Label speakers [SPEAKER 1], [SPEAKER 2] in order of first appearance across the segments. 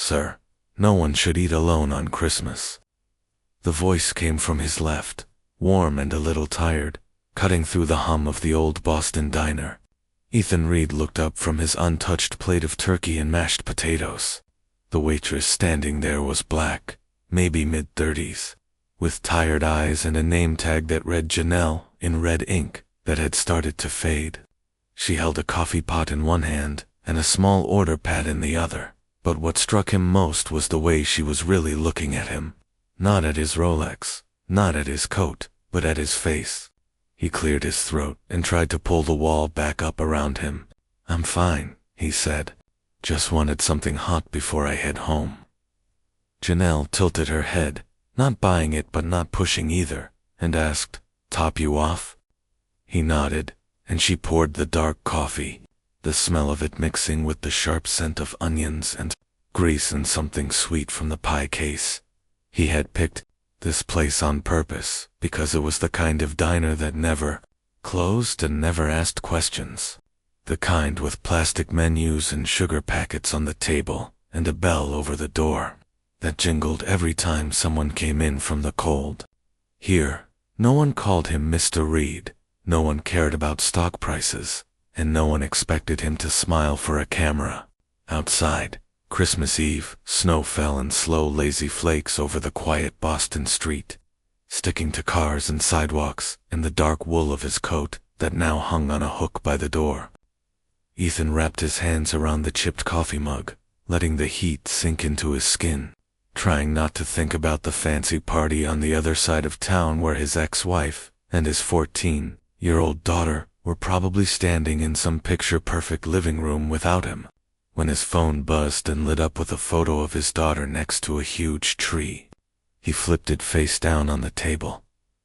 [SPEAKER 1] "Sir, no one should eat alone on Christmas." The voice came from his left, warm and a little tired, cutting through the hum of the old Boston diner. Ethan Reed looked up from his untouched plate of turkey and mashed potatoes. The waitress standing there was black, maybe mid-30s, with tired eyes and a name tag that read Janelle in red ink that had started to fade. She held a coffee pot in one hand and a small order pad in the other, but what struck him most was the way she was really looking at him. Not at his Rolex, not at his coat, but at his face. He cleared his throat and tried to pull the wall back up around him. "I'm fine," he said. "Just wanted something hot before I head home." Janelle tilted her head, not buying it but not pushing either, and asked, "Top you off?" He nodded, and she poured the dark coffee, the smell of it mixing with the sharp scent of onions and grease and something sweet from the pie case. He had picked this place on purpose because it was the kind of diner that never closed and never asked questions. The kind with plastic menus and sugar packets on the table and a bell over the door that jingled every time someone came in from the cold. Here, no one called him Mr. Reed, no one cared about stock prices, and no one expected him to smile for a camera. Outside, Christmas Eve, snow fell in slow, lazy flakes over the quiet Boston street, sticking to cars and sidewalks and the dark wool of his coat that now hung on a hook by the door. Ethan wrapped his hands around the chipped coffee mug, letting the heat sink into his skin, trying not to think about the fancy party on the other side of town where his ex-wife and his 14-year-old daughter were probably standing in some picture-perfect living room without him, when his phone buzzed and lit up with a photo of his daughter next to a huge tree. He flipped it face down on the table.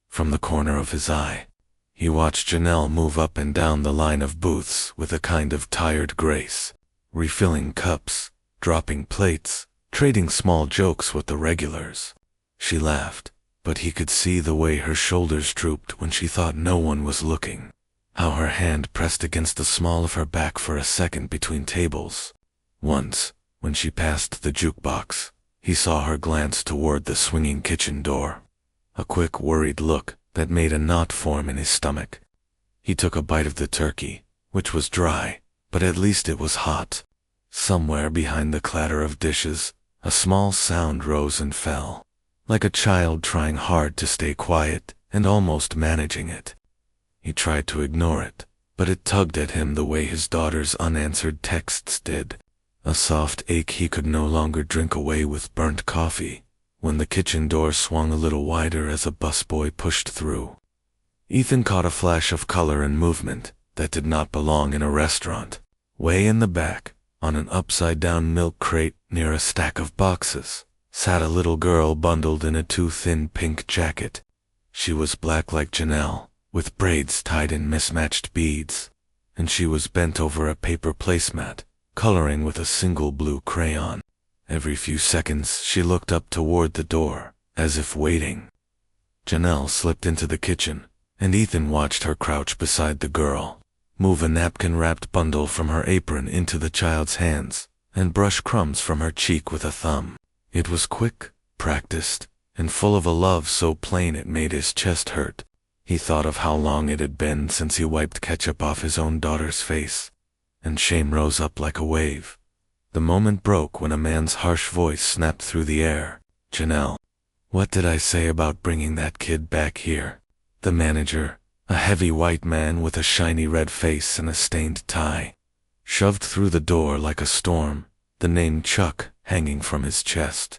[SPEAKER 1] From the corner of his eye, he watched Janelle move up and down the line of booths with a kind of tired grace, refilling cups, dropping plates, trading small jokes with the regulars. She laughed, but he could see the way her shoulders drooped when she thought no one was looking, how her hand pressed against the small of her back for a second between tables. Once, when she passed the jukebox, he saw her glance toward the swinging kitchen door. A quick, worried look that made a knot form in his stomach. He took a bite of the turkey, which was dry, but at least it was hot. Somewhere behind the clatter of dishes, a small sound rose and fell, like a child trying hard to stay quiet and almost managing it. He tried to ignore it, but it tugged at him the way his daughter's unanswered texts did. A soft ache he could no longer drink away with burnt coffee, when the kitchen door swung a little wider as a busboy pushed through. Ethan caught a flash of color and movement that did not belong in a restaurant. Way in the back, on an upside-down milk crate near a stack of boxes, sat a little girl bundled in a too-thin pink jacket. She was black like Janelle, with braids tied in mismatched beads, and she was bent over a paper placemat, coloring with a single blue crayon. Every few seconds she looked up toward the door, as if waiting. Janelle slipped into the kitchen, and Ethan watched her crouch beside the girl, move a napkin-wrapped bundle from her apron into the child's hands, and brush crumbs from her cheek with a thumb. It was quick, practiced, and full of a love so plain it made his chest hurt. He thought of how long it had been since he wiped ketchup off his own daughter's face, and shame rose up like a wave. The moment broke when a man's harsh voice snapped through the air. "Janelle, what did I say about bringing that kid back here?" The manager, a heavy white man with a shiny red face and a stained tie, shoved through the door like a storm, the name Chuck hanging from his chest.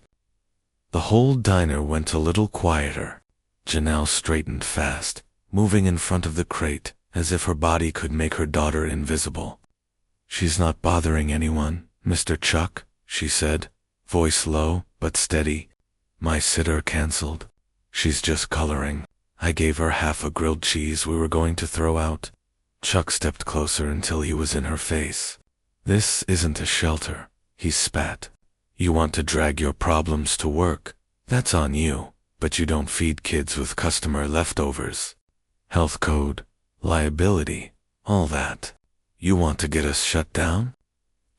[SPEAKER 1] The whole diner went a little quieter. Janelle straightened fast, moving in front of the crate as if her body could make her daughter invisible. "She's not bothering anyone, Mr. Chuck," she said, voice low but steady. "My sitter canceled. She's just coloring. I gave her half a grilled cheese we were going to throw out." Chuck stepped closer until he was in her face. "This isn't a shelter," he spat. "You want to drag your problems to work. That's on you, but you don't feed kids with customer leftovers. Health code, liability, all that. You want to get us shut down?"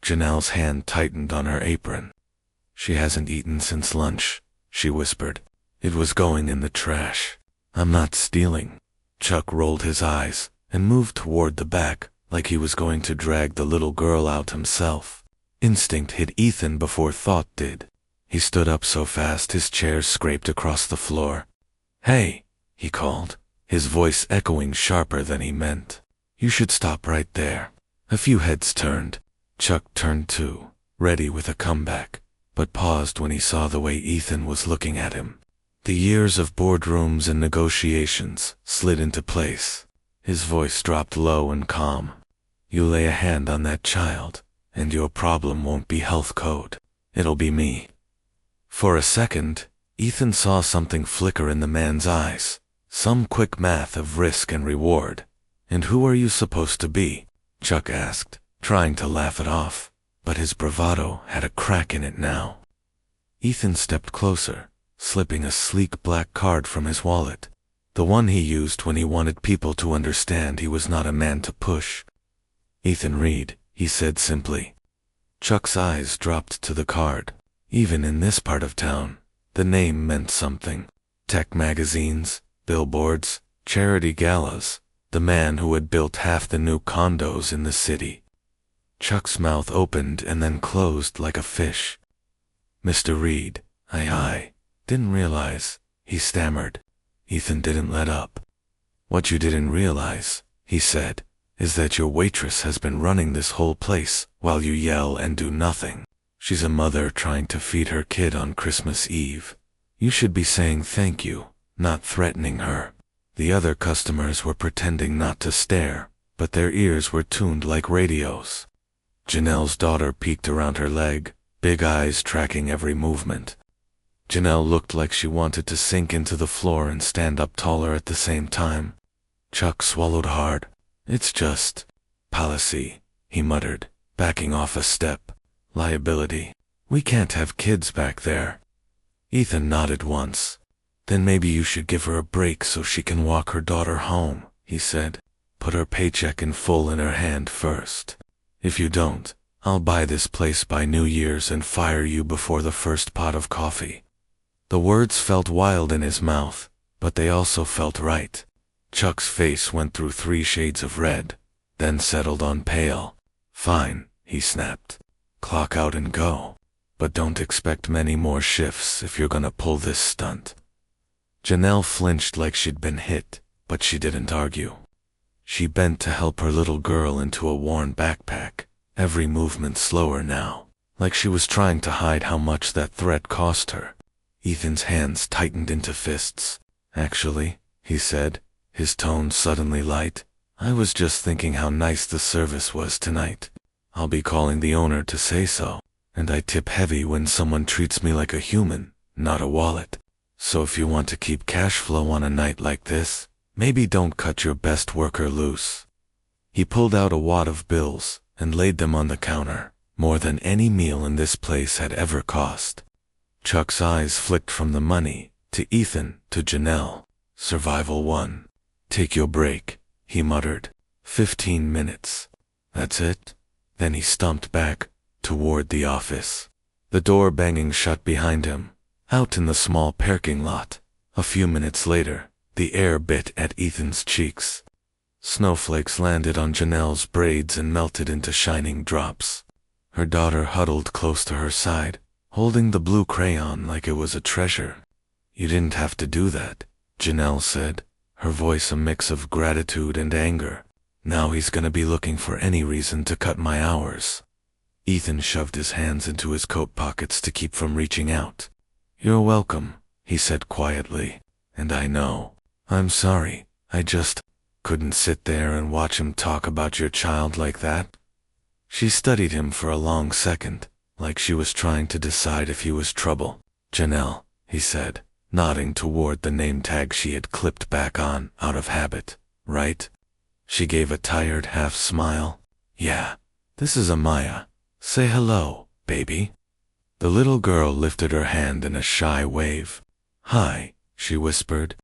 [SPEAKER 1] Janelle's hand tightened on her apron. She hasn't eaten since lunch, she whispered. It was going in the trash. I'm not stealing. Chuck rolled his eyes and moved toward the back like he was going to drag the little girl out himself. Instinct hit Ethan before thought did. He stood up so fast his chair scraped across the floor. Hey, he called, his voice echoing sharper than he meant. You should stop right there. A few heads turned. Chuck turned too, ready with a comeback, but paused when he saw the way Ethan was looking at him. The years of boardrooms and negotiations slid into place. His voice dropped low and calm. You lay a hand on that child, and your problem won't be health code. It'll be me. For a second, Ethan saw something flicker in the man's eyes, some quick math of risk and reward. And who are you supposed to be? Chuck asked, trying to laugh it off, but his bravado had a crack in it now. Ethan stepped closer, slipping a sleek black card from his wallet, the one he used when he wanted people to understand he was not a man to push. Ethan Reed, he said simply. Chuck's eyes dropped to the card. Even in this part of town, the name meant something. Tech magazines, billboards, charity galas, the man who had built half the new condos in the city. Chuck's mouth opened and then closed like a fish. Mr. Reed, I didn't realize, he stammered. Ethan didn't let up. What you didn't realize, he said, is that your waitress has been running this whole place while you yell and do nothing. She's a mother trying to feed her kid on Christmas Eve. You should be saying thank you, not threatening her. The other customers were pretending not to stare, but their ears were tuned like radios. Janelle's daughter peeked around her leg, big eyes tracking every movement. Janelle looked like she wanted to sink into the floor and stand up taller at the same time. Chuck swallowed hard. It's just policy, he muttered, backing off a step. Liability. We can't have kids back there. Ethan nodded once. Then maybe you should give her a break so she can walk her daughter home, he said. Put her paycheck in full in her hand first. If you don't, I'll buy this place by New Year's and fire you before the first pot of coffee. The words felt wild in his mouth, but they also felt right. Chuck's face went through 3 shades of red, then settled on pale. Fine, he snapped. Clock out and go. But don't expect many more shifts if you're gonna pull this stunt. Janelle flinched like she'd been hit, but she didn't argue. She bent to help her little girl into a worn backpack, every movement slower now, like she was trying to hide how much that threat cost her. Ethan's hands tightened into fists. Actually, he said, his tone suddenly light, I was just thinking how nice the service was tonight. I'll be calling the owner to say so, and I tip heavy when someone treats me like a human, not a wallet. So if you want to keep cash flow on a night like this, maybe don't cut your best worker loose. He pulled out a wad of bills and laid them on the counter, more than any meal in this place had ever cost. Chuck's eyes flicked from the money, to Ethan, to Janelle. Survival 1. Take your break, he muttered. 15 minutes. That's it? Then he stumped back, toward the office. The door banging shut behind him. Out in the small parking lot, a few minutes later, the air bit at Ethan's cheeks. Snowflakes landed on Janelle's braids and melted into shining drops. Her daughter huddled close to her side, holding the blue crayon like it was a treasure. You didn't have to do that, Janelle said, her voice a mix of gratitude and anger. Now he's gonna be looking for any reason to cut my hours. Ethan shoved his hands into his coat pockets to keep from reaching out. You're welcome, he said quietly, and I know. I'm sorry, I just couldn't sit there and watch him talk about your child like that. She studied him for a long second, like she was trying to decide if he was trouble. Janelle, he said, nodding toward the name tag she had clipped back on out of habit, right? She gave a tired half smile. Yeah, this is Amaya. Say hello, baby. The little girl lifted her hand in a shy wave. Hi, she whispered.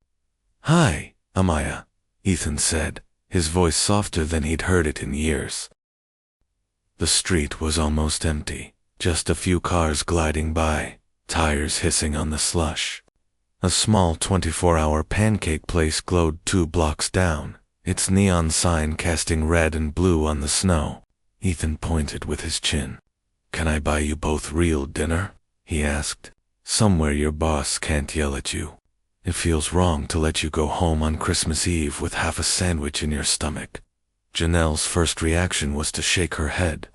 [SPEAKER 1] Hi, Amaya, Ethan said, his voice softer than he'd heard it in years. The street was almost empty. Just a few cars gliding by, tires hissing on the slush. A small 24-hour pancake place glowed 2 blocks down, its neon sign casting red and blue on the snow. Ethan pointed with his chin. "Can I buy you both real dinner?" he asked. "Somewhere your boss can't yell at you. It feels wrong to let you go home on Christmas Eve with half a sandwich in your stomach." Janelle's first reaction was to shake her head.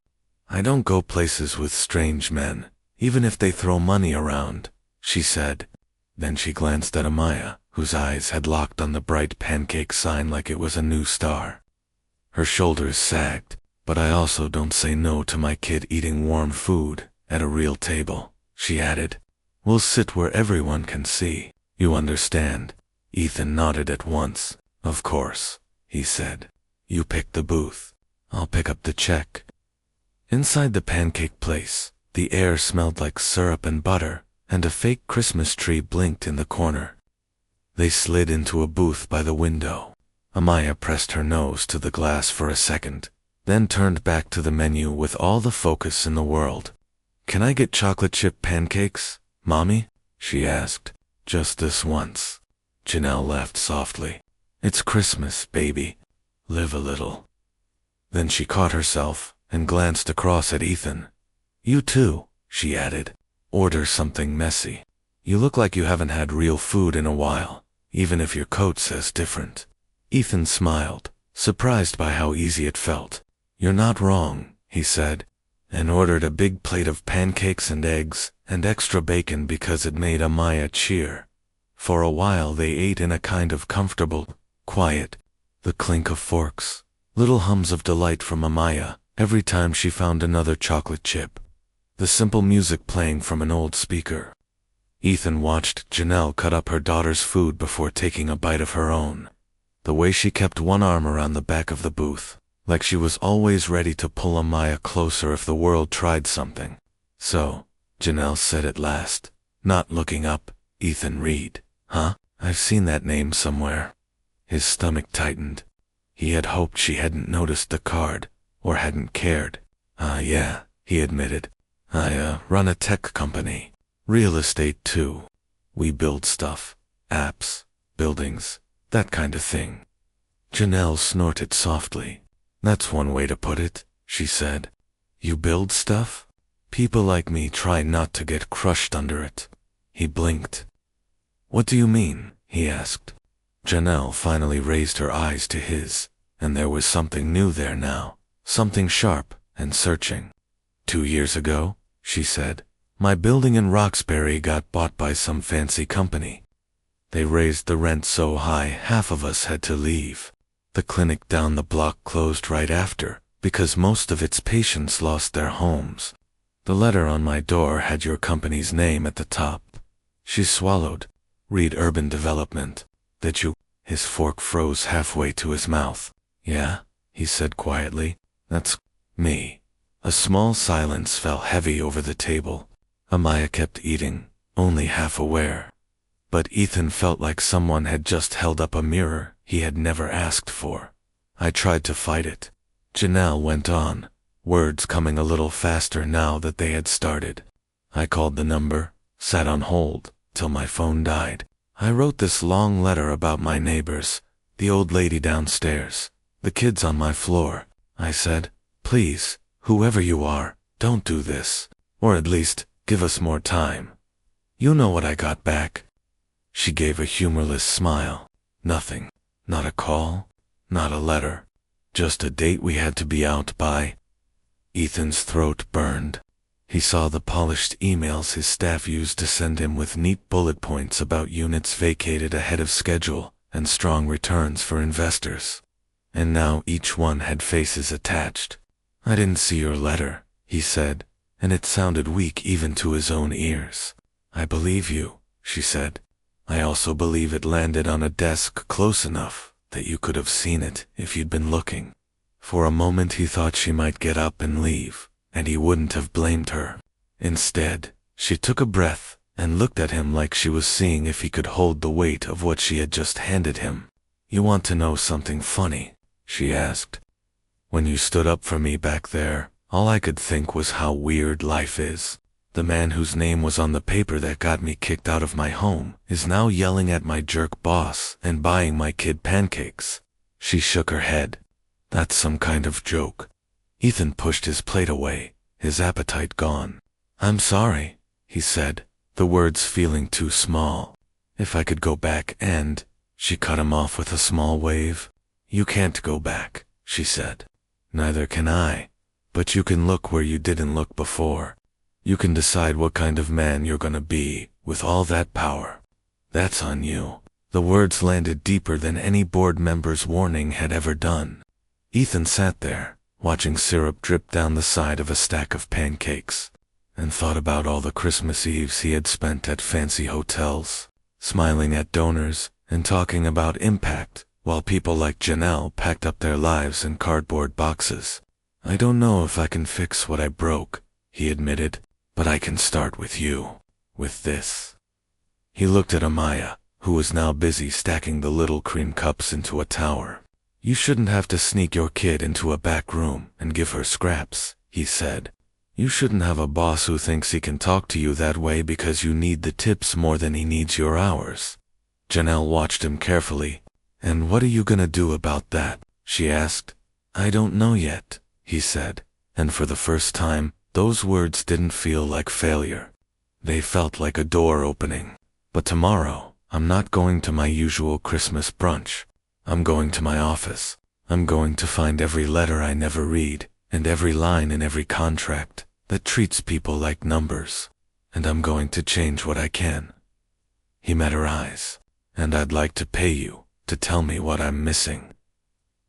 [SPEAKER 1] "I don't go places with strange men, even if they throw money around," she said. Then she glanced at Amaya, whose eyes had locked on the bright pancake sign like it was a new star. Her shoulders sagged. "But I also don't say no to my kid eating warm food at a real table," she added. "We'll sit where everyone can see. You understand?" Ethan nodded at once. "Of course," he said. "You pick the booth. I'll pick up the check." Inside the pancake place, the air smelled like syrup and butter, and a fake Christmas tree blinked in the corner. They slid into a booth by the window. Amaya pressed her nose to the glass for a second, then turned back to the menu with all the focus in the world. "Can I get chocolate chip pancakes, Mommy?" she asked. "Just this once." Janelle laughed softly. "It's Christmas, baby. Live a little." Then she caught herself and glanced across at Ethan. "You too," she added. "Order something messy. You look like you haven't had real food in a while, even if your coat says different." Ethan smiled, surprised by how easy it felt. "You're not wrong," he said, and ordered a big plate of pancakes and eggs and extra bacon because it made Amaya cheer. For a while they ate in a kind of comfortable quiet, the clink of forks, little hums of delight from Amaya every time she found another chocolate chip, the simple music playing from an old speaker. Ethan watched Janelle cut up her daughter's food before taking a bite of her own. The way she kept one arm around the back of the booth, like she was always ready to pull Amaya closer if the world tried something. "So," Janelle said at last, not looking up, "Ethan Reed, huh? I've seen that name somewhere." His stomach tightened. He had hoped she hadn't noticed the card, or hadn't cared. Yeah," he admitted. I run a tech company. Real estate too. We build stuff. Apps, buildings, that kind of thing." Janelle snorted softly. "That's one way to put it," she said. "You build stuff? People like me try not to get crushed under it." He blinked. "What do you mean?" he asked. Janelle finally raised her eyes to his, and there was something new there now, something sharp and searching. "2 years ago," she said, "my building in Roxbury got bought by some fancy company. They raised the rent so high half of us had to leave. The clinic down the block closed right after, because most of its patients lost their homes. The letter on my door had your company's name at the top." She swallowed. "Read Urban Development. That you—" His fork froze halfway to his mouth. "Yeah," he said quietly. "That's me." A small silence fell heavy over the table. Amaya kept eating, only half aware. But Ethan felt like someone had just held up a mirror he had never asked for. "I tried to fight it," Janelle went on, words coming a little faster now that they had started. "I called the number, sat on hold, till my phone died. I wrote this long letter about my neighbors, the old lady downstairs, the kids on my floor. I said, please, whoever you are, don't do this, or at least, give us more time. You know what I got back?" She gave a humorless smile. "Nothing. Not a call, not a letter. Just a date we had to be out by." Ethan's throat burned. He saw the polished emails his staff used to send him with neat bullet points about units vacated ahead of schedule and strong returns for investors. And now each one had faces attached. "I didn't see your letter," he said, and it sounded weak even to his own ears. "I believe you," she said. "I also believe it landed on a desk close enough that you could have seen it if you'd been looking." For a moment he thought she might get up and leave, and he wouldn't have blamed her. Instead, she took a breath and looked at him like she was seeing if he could hold the weight of what she had just handed him. "You want to know something funny?" she asked. "When you stood up for me back there, All I could think was how weird life is. The man whose name was on the paper that got me kicked out of my home is now yelling at my jerk boss and buying my kid pancakes. She shook her head. That's some kind of joke. Ethan pushed his plate away, his appetite gone. I'm sorry, he said, the words feeling too small. If I could go back and... She cut him off with a small wave. You can't go back, she said. Neither can I. But you can look where you didn't look before. You can decide what kind of man you're gonna be, with all that power. That's on you. The words landed deeper than any board member's warning had ever done. Ethan sat there, watching syrup drip down the side of a stack of pancakes, and thought about all the Christmas Eves he had spent at fancy hotels, smiling at donors and talking about impact, while people like Janelle packed up their lives in cardboard boxes. I don't know if I can fix what I broke, he admitted, but I can start with you, with this. He looked at Amaya, who was now busy stacking the little cream cups into a tower. You shouldn't have to sneak your kid into a back room and give her scraps, he said. You shouldn't have a boss who thinks he can talk to you that way because you need the tips more than he needs your hours. Janelle watched him carefully. And what are you gonna do about that? She asked. I don't know yet, he said, and for the first time, those words didn't feel like failure. They felt like a door opening. But tomorrow, I'm not going to my usual Christmas brunch. I'm going to my office. I'm going to find every letter I never read, and every line in every contract that treats people like numbers. And I'm going to change what I can. He met her eyes. And I'd like to pay you to tell me what I'm missing.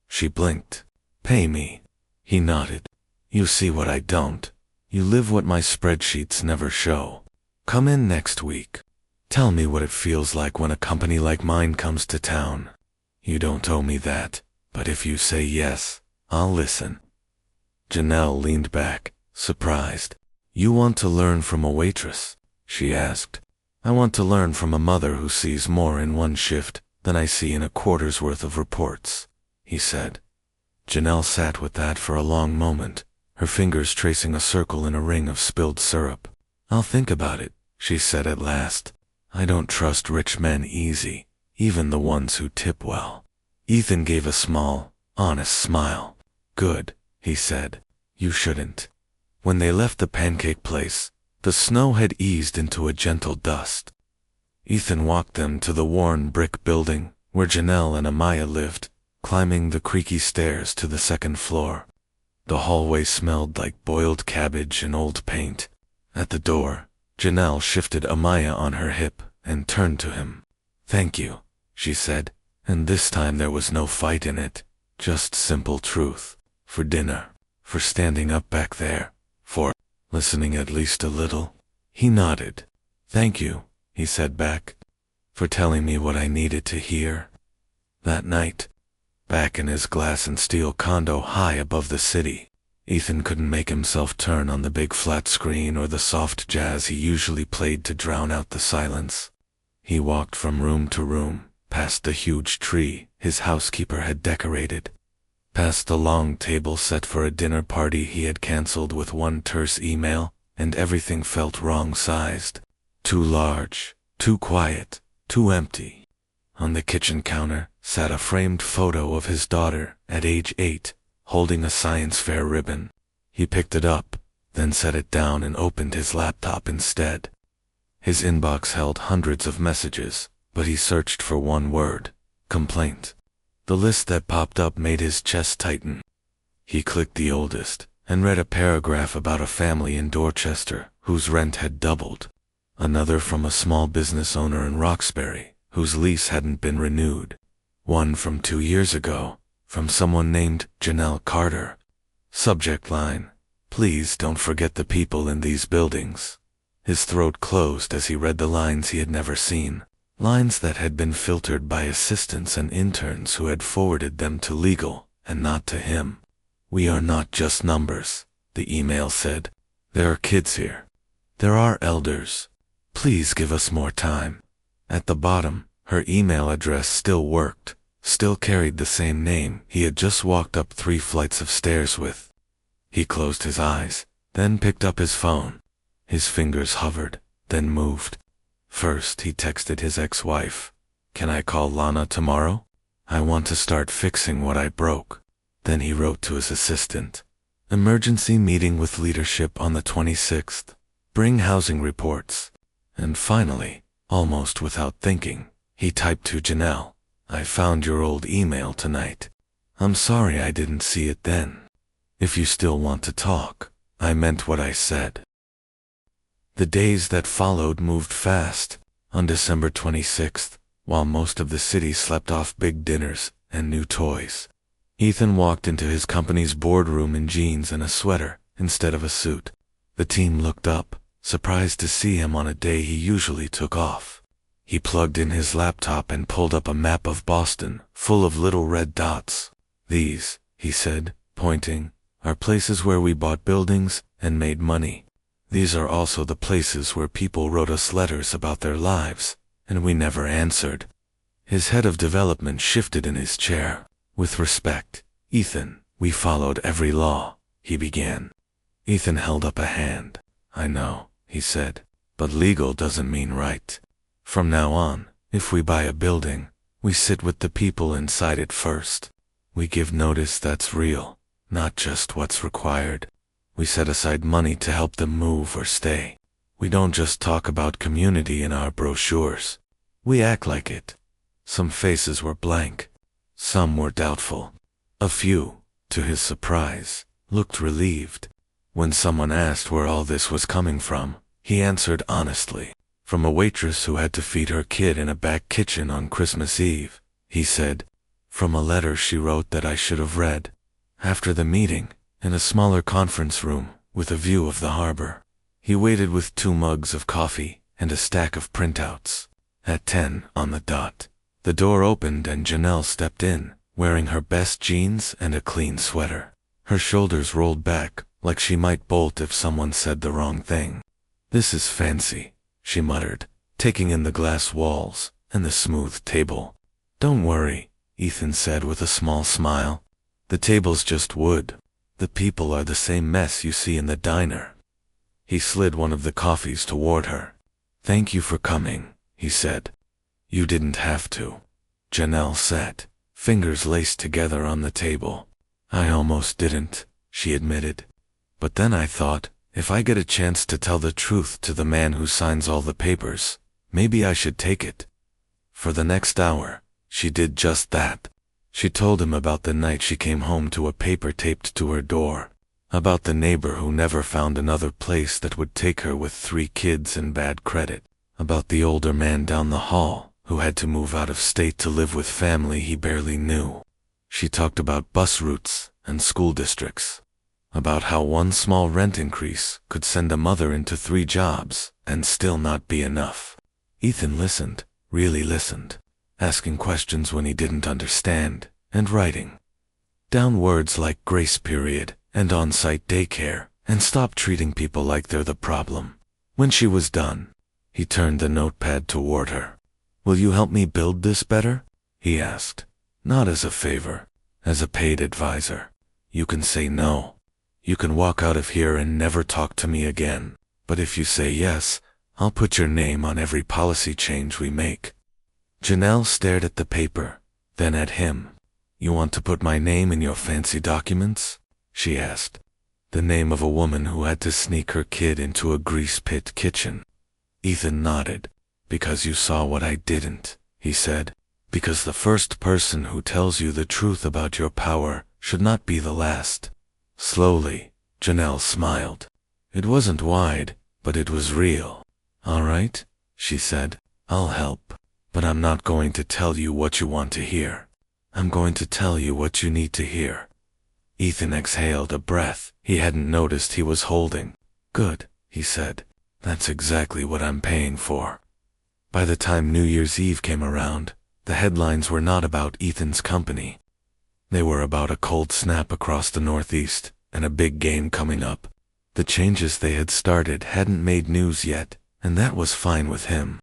[SPEAKER 1] She blinked. Pay me. He nodded. You see what I don't. You live what my spreadsheets never show. Come in next week. Tell me what it feels like when a company like mine comes to town. You don't owe me that, but if you say yes, I'll listen. Janelle leaned back, surprised. You want to learn from a waitress? She asked. I want to learn from a mother who sees more in one shift than I see in a quarter's worth of reports, he said. Janelle sat with that for a long moment, her fingers tracing a circle in a ring of spilled syrup. I'll think about it, she said at last. I don't trust rich men easy, even the ones who tip well. Ethan gave a small, honest smile. Good, he said. You shouldn't. When they left the pancake place, the snow had eased into a gentle dust. Ethan walked them to the worn brick building where Janelle and Amaya lived, climbing the creaky stairs to the second floor. The hallway smelled like boiled cabbage and old paint. At the door, Janelle shifted Amaya on her hip and turned to him. Thank you, she said, and this time there was no fight in it, just simple truth. For dinner, for standing up back there, for listening at least a little. He nodded. Thank you, he said back, for telling me what I needed to hear. That night, back in his glass and steel condo high above the city, Ethan couldn't make himself turn on the big flat screen or the soft jazz he usually played to drown out the silence. He walked from room to room, past the huge tree his housekeeper had decorated, past the long table set for a dinner party he had canceled with one terse email, and everything felt wrong-sized. Too large, too quiet, too empty. On the kitchen counter sat a framed photo of his daughter at age 8, holding a science fair ribbon. He picked it up, then set it down and opened his laptop instead. His inbox held hundreds of messages, but he searched for one word: complaint. The list that popped up made his chest tighten. He clicked the oldest, and read a paragraph about a family in Dorchester whose rent had doubled. Another from a small business owner in Roxbury, whose lease hadn't been renewed. One from 2 years ago, from someone named Janelle Carter. Subject line: Please don't forget the people in these buildings. His throat closed as he read the lines he had never seen. Lines that had been filtered by assistants and interns who had forwarded them to legal, and not to him. We are not just numbers, the email said. There are kids here. There are elders. Please give us more time. At the bottom, her email address still worked, still carried the same name he had just walked up 3 flights of stairs with. He closed his eyes, then picked up his phone. His fingers hovered, then moved. First, he texted his ex-wife. "Can I call Lana tomorrow? I want to start fixing what I broke." Then he wrote to his assistant. "Emergency meeting with leadership on the 26th. Bring housing reports." And finally, almost without thinking, he typed to Janelle, "I found your old email tonight. I'm sorry I didn't see it then. If you still want to talk, I meant what I said." The days that followed moved fast. On December 26th, while most of the city slept off big dinners and new toys, Ethan walked into his company's boardroom in jeans and a sweater instead of a suit. The team looked up, surprised to see him on a day he usually took off. He plugged in his laptop and pulled up a map of Boston, full of little red dots. "These," he said, pointing, "are places where we bought buildings and made money. These are also the places where people wrote us letters about their lives, and we never answered." His head of development shifted in his chair. "With respect, Ethan, we followed every law," he began. Ethan held up a hand. "I know," he said, "but legal doesn't mean right. From now on, if we buy a building, we sit with the people inside it first. We give notice that's real, not just what's required. We set aside money to help them move or stay. We don't just talk about community in our brochures. We act like it." Some faces were blank. Some were doubtful. A few, to his surprise, looked relieved. When someone asked where all this was coming from, he answered honestly. "From a waitress who had to feed her kid in a back kitchen on Christmas Eve," he said. "From a letter she wrote that I should have read. After the meeting, in a smaller conference room with a view of the harbor." He waited with 2 mugs of coffee and a stack of printouts. At 10 on the dot, the door opened and Janelle stepped in, wearing her best jeans and a clean sweater. Her shoulders rolled back, like she might bolt if someone said the wrong thing. "This is fancy," she muttered, taking in the glass walls and the smooth table. "Don't worry," Ethan said with a small smile. "The table's just wood. The people are the same mess you see in the diner." He slid one of the coffees toward her. "Thank you for coming," he said. "You didn't have to." Janelle sat, fingers laced together on the table. "I almost didn't," she admitted. "But then I thought, if I get a chance to tell the truth to the man who signs all the papers, maybe I should take it." For the next hour, she did just that. She told him about the night she came home to a paper taped to her door, about the neighbor who never found another place that would take her with 3 kids and bad credit, about the older man down the hall who had to move out of state to live with family he barely knew. She talked about bus routes and school districts, about how one small rent increase could send a mother into 3 jobs and still not be enough. Ethan listened, really listened, asking questions when he didn't understand, and writing down words like grace period and on-site daycare, and stop treating people like they're the problem. When she was done, he turned the notepad toward her. "Will you help me build this better?" he asked. "Not as a favor, as a paid advisor. You can say no. You can walk out of here and never talk to me again. But if you say yes, I'll put your name on every policy change we make." Janelle stared at the paper, then at him. "You want to put my name in your fancy documents?" she asked. "The name of a woman who had to sneak her kid into a grease pit kitchen." Ethan nodded. "Because you saw what I didn't," he said. "Because the first person who tells you the truth about your power should not be the last." Slowly, Janelle smiled. It wasn't wide, but it was real. "All right," she said, "I'll help. But I'm not going to tell you what you want to hear. I'm going to tell you what you need to hear." Ethan exhaled a breath he hadn't noticed he was holding. "Good," he said. "That's exactly what I'm paying for." By the time New Year's Eve came around, the headlines were not about Ethan's company. They were about a cold snap across the Northeast and a big game coming up. The changes they had started hadn't made news yet, and that was fine with him.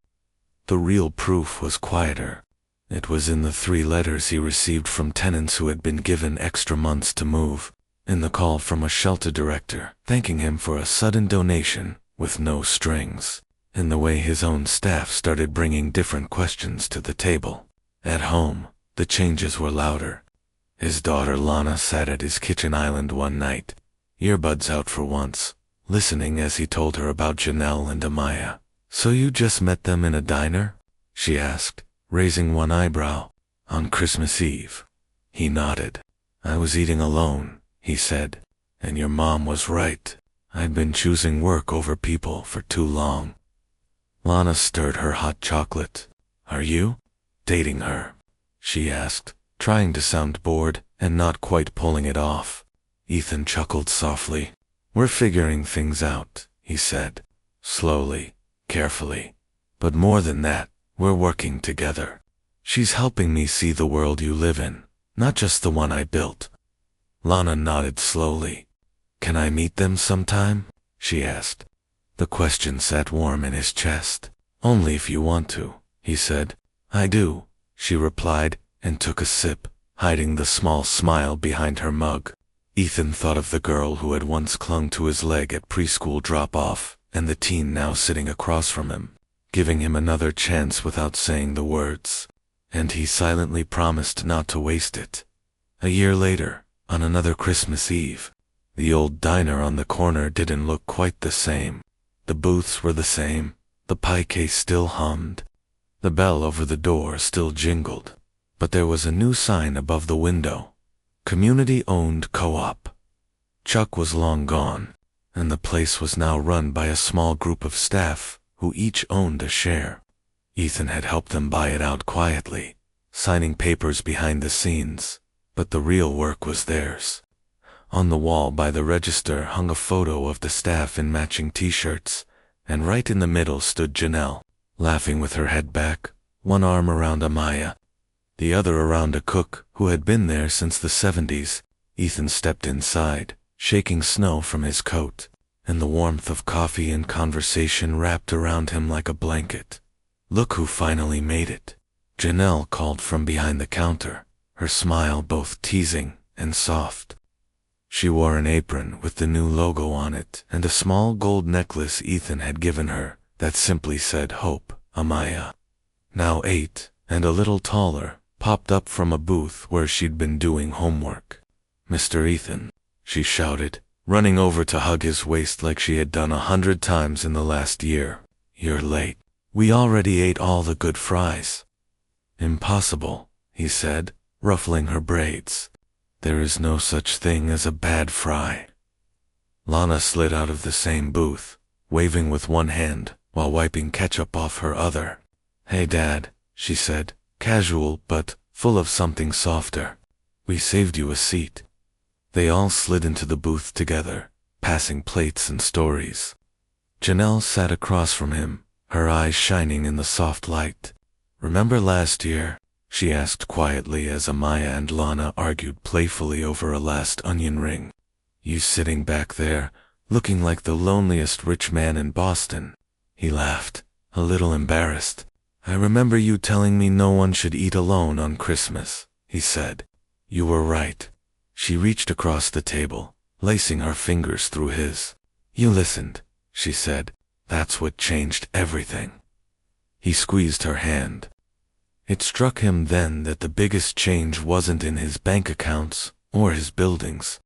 [SPEAKER 1] The real proof was quieter. It was in the 3 letters he received from tenants who had been given extra months to move. in the call from a shelter director, thanking him for a sudden donation with no strings, in the way his own staff started bringing different questions to the table. At home, the changes were louder. His daughter Lana sat at his kitchen island one night, earbuds out for once, listening as he told her about Janelle and Amaya. "So you just met them in a diner?" she asked, raising one eyebrow. "On Christmas Eve." He nodded. "I was eating alone," he said, "and your mom was right. I'd been choosing work over people for too long." Lana stirred her hot chocolate. "Are you dating her?" she asked, trying to sound bored and not quite pulling it off. Ethan chuckled softly. "We're figuring things out," he said, slowly, carefully. "But more than that, we're working together. She's helping me see the world you live in, not just the one I built." Lana nodded slowly. "Can I meet them sometime?" she asked. The question sat warm in his chest. "Only if you want to," he said. "I do," she replied, and took a sip, hiding the small smile behind her mug. Ethan thought of the girl who had once clung to his leg at preschool drop-off, and the teen now sitting across from him, giving him another chance without saying the words. And he silently promised not to waste it. A year later, on another Christmas Eve, the old diner on the corner didn't look quite the same. The booths were the same, the pie case still hummed, the bell over the door still jingled, but there was a new sign above the window: Community-Owned Co-op. Chuck was long gone, and the place was now run by a small group of staff who each owned a share. Ethan had helped them buy it out quietly, signing papers behind the scenes, but the real work was theirs. On the wall by the register hung a photo of the staff in matching t-shirts, and right in the middle stood Janelle, laughing with her head back, one arm around Amaya, the other around a cook who had been there since the 70s. Ethan stepped inside, shaking snow from his coat, and the warmth of coffee and conversation wrapped around him like a blanket. "Look who finally made it," Janelle called from behind the counter, her smile both teasing and soft. She wore an apron with the new logo on it and a small gold necklace Ethan had given her that simply said Hope. Amaya, now 8 and a little taller, popped up from a booth where she'd been doing homework. "Mr. Ethan," she shouted, running over to hug his waist like she had done 100 times in the last year. "You're late. We already ate all the good fries." "Impossible," he said, ruffling her braids. "There is no such thing as a bad fry." Lana slid out of the same booth, waving with one hand while wiping ketchup off her other. "Hey Dad," she said, casual but full of something softer. "We saved you a seat." They all slid into the booth together, passing plates and stories. Janelle sat across from him, her eyes shining in the soft light. "Remember last year?" she asked quietly as Amaya and Lana argued playfully over a last onion ring. "You sitting back there, looking like the loneliest rich man in Boston." He laughed, a little embarrassed. "I remember you telling me no one should eat alone on Christmas," he said. "You were right." She reached across the table, lacing her fingers through his. "You listened," she said. "That's what changed everything." He squeezed her hand. It struck him then that the biggest change wasn't in his bank accounts or his buildings.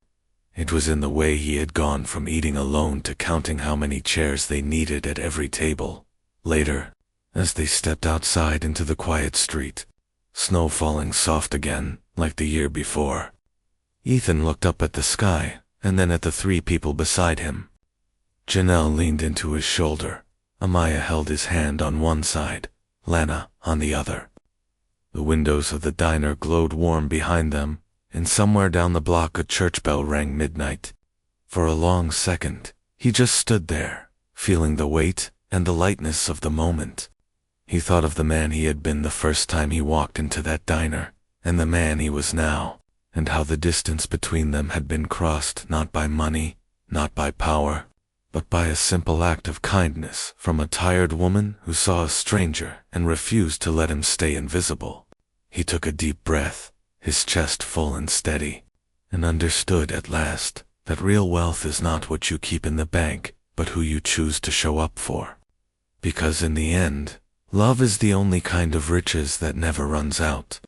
[SPEAKER 1] It was in the way he had gone from eating alone to counting how many chairs they needed at every table. Later, as they stepped outside into the quiet street, snow falling soft again, like the year before, Ethan looked up at the sky and then at the 3 people beside him. Janelle leaned into his shoulder. Amaya held his hand on one side, Lana on the other. The windows of the diner glowed warm behind them, and somewhere down the block a church bell rang midnight. For a long second, he just stood there, feeling the weight and the lightness of the moment. He thought of the man he had been the first time he walked into that diner, and the man he was now, and how the distance between them had been crossed not by money, not by power, but by a simple act of kindness from a tired woman who saw a stranger and refused to let him stay invisible. He took a deep breath, his chest full and steady, and understood at last that real wealth is not what you keep in the bank, but who you choose to show up for. Because in the end, love is the only kind of riches that never runs out.